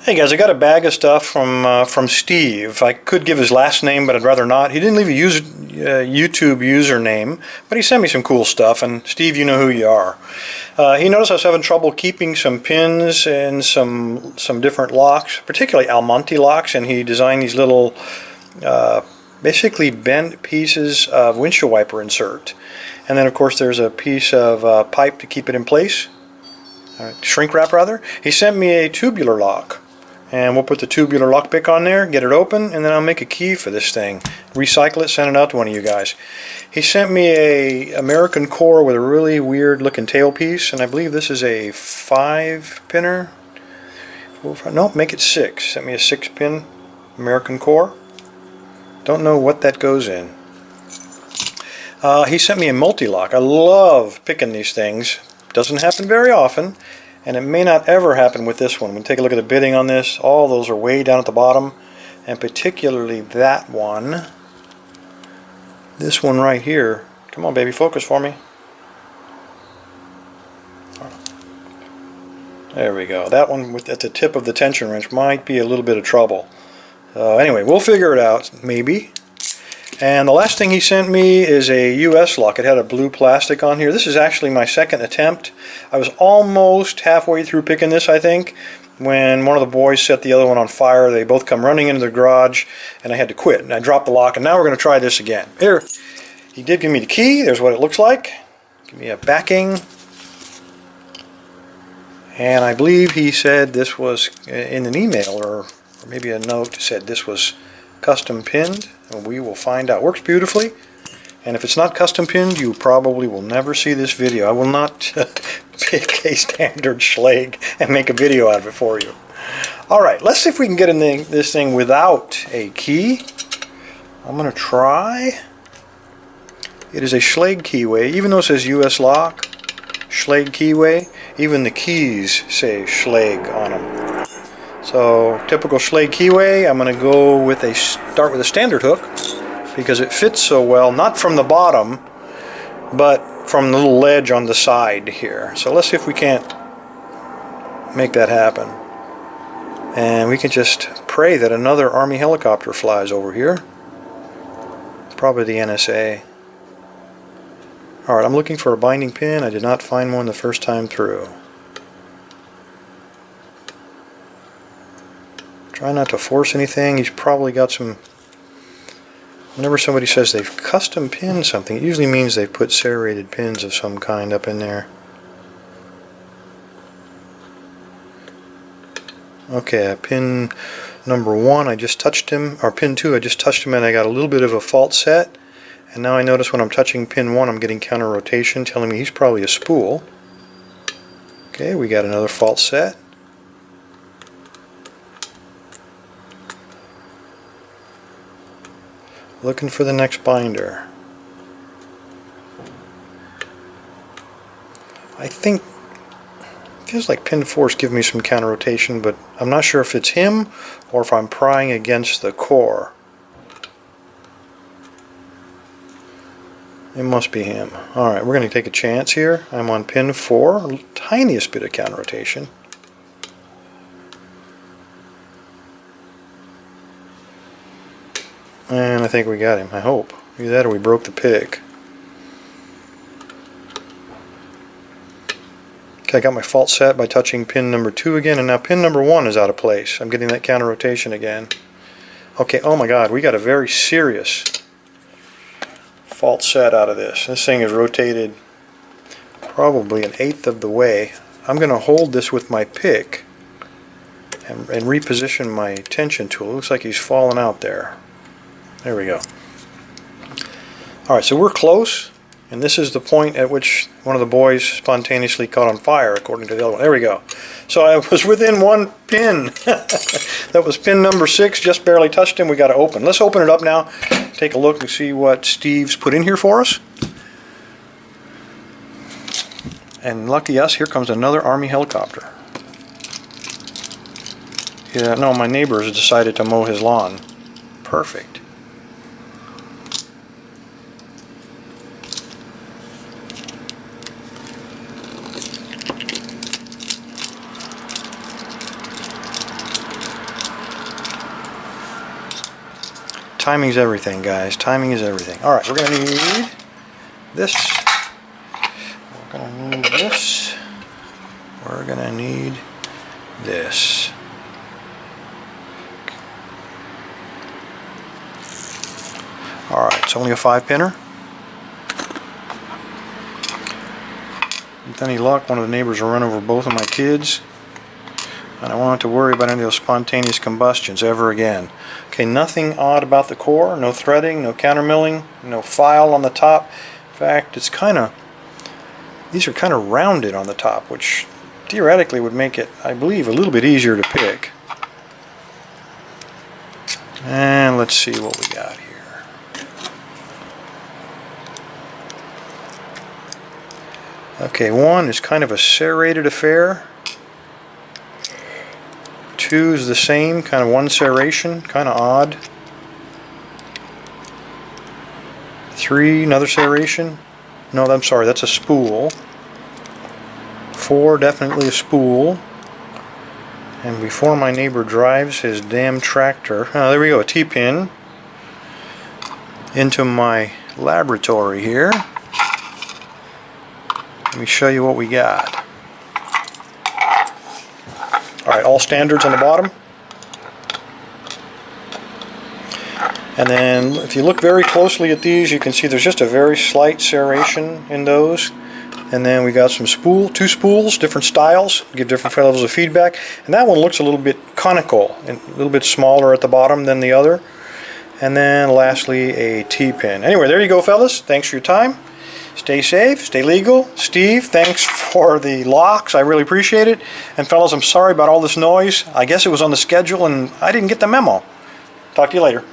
Hey guys, I got a bag of stuff from Steve. I could give his last name, but I'd rather not. He didn't leave a YouTube username, but he sent me some cool stuff. And Steve, you know who you are. He noticed I was having trouble keeping some pins and some different locks, particularly mul-t-locks, and he designed these little basically bent pieces of windshield wiper insert. And then of course there's a piece of pipe to keep it in place. Shrink wrap rather. He sent me a tubular lock. And we'll put the tubular lockpick on there, get it open, and then I'll make a key for this thing. Recycle it, send it out to one of you guys. He sent me a American core with a really weird looking tailpiece, and I believe this is a 5-pinner. No, make it 6. Sent me a 6-pin American core. Don't know what that goes in. He sent me a mul-t-lok. I love picking these things. Doesn't happen very often. And it may not ever happen with this one. When you take a look at the bitting on this, all those are way down at the bottom. And particularly that one. This one right here. Come on baby, focus for me. There we go. That one at the tip of the tension wrench might be a little bit of trouble. Anyway, we'll figure it out, maybe. And the last thing he sent me is a US lock. It had a blue plastic on here. This is actually my second attempt. I was almost halfway through picking this, I think, when one of the boys set the other one on fire. They both come running into the garage, and I had to quit. And I dropped the lock, and now we're going to try this again. Here, he did give me the key. There's what it looks like. Give me a backing. And I believe he said this was in an email, or maybe a note said this was custom pinned, and we will find out. Works beautifully, and if it's not custom pinned, you probably will never see this video. I will not pick a standard Schlage and make a video out of it for you. Alright, let's see if we can get in this thing without a key. I'm going to try. It is a Schlage keyway, even though it says US lock, Schlage keyway, even the keys say Schlage on them. So, typical Schlage keyway, I'm going to go with start with a standard hook because it fits so well, not from the bottom, but from the little ledge on the side here. So let's see if we can't make that happen. And we can just pray that another Army helicopter flies over here. Probably the NSA. Alright, I'm looking for a binding pin. I did not find one the first time through. Try not to force anything. He's probably got some... Whenever somebody says they've custom pinned something, it usually means they've put serrated pins of some kind up in there. Okay, pin number 1, I just touched him, or pin 2, I just touched him and I got a little bit of a fault set. And now I notice when I'm touching pin 1, I'm getting counter rotation, telling me he's probably a spool. Okay, we got another fault set. Looking for the next binder. I think it feels like pin 4 is giving me some counter rotation, but I'm not sure if it's him or if I'm prying against the core. It must be him. Alright, we're going to take a chance here. I'm on pin 4, tiniest bit of counter rotation. And I think we got him, I hope. Either that or we broke the pick. Okay, I got my fault set by touching pin number 2 again, and now pin number 1 is out of place. I'm getting that counter rotation again. Okay, oh my god, we got a very serious fault set out of this. This thing is rotated probably 1/8 of the way. I'm going to hold this with my pick and reposition my tension tool. It looks like he's falling out there. There we go. Alright, so we're close, and this is the point at which one of the boys spontaneously caught on fire, according to the other one. There we go. So I was within 1 pin. That was pin number 6, just barely touched him. We got to open. Let's open it up now, take a look and see what Steve's put in here for us. And lucky us, here comes another Army helicopter. Yeah, no, my neighbor has decided to mow his lawn. Perfect. Timing's everything, guys. Timing is everything. All right, we're going to need this. We're going to need this. We're going to need this. All right, it's only a 5-pinner. With any luck, one of the neighbors will run over both of my kids. And I don't have to worry about any of those spontaneous combustions ever again. Okay, nothing odd about the core, no threading, no countermilling, no file on the top. In fact, it's these are kind of rounded on the top, which theoretically would make it, I believe, a little bit easier to pick. And let's see what we got here. Okay, 1 is kind of a serrated affair. 2 is the same, kind of 1 serration, kind of odd. 3, another serration. No, I'm sorry, that's a spool. 4, definitely a spool. And before my neighbor drives his damn tractor, oh, there we go, a T-pin into my laboratory here. Let me show you what we got. Alright, all standards on the bottom. And then if you look very closely at these, you can see there's just a very slight serration in those. And then we got some two spools, different styles, give different levels of feedback. And that one looks a little bit conical, and a little bit smaller at the bottom than the other. And then lastly, a T-pin. Anyway, there you go, fellas. Thanks for your time. Stay safe, stay legal. Steve, thanks for the locks. I really appreciate it. And fellas, I'm sorry about all this noise. I guess it was on the schedule and I didn't get the memo. Talk to you later.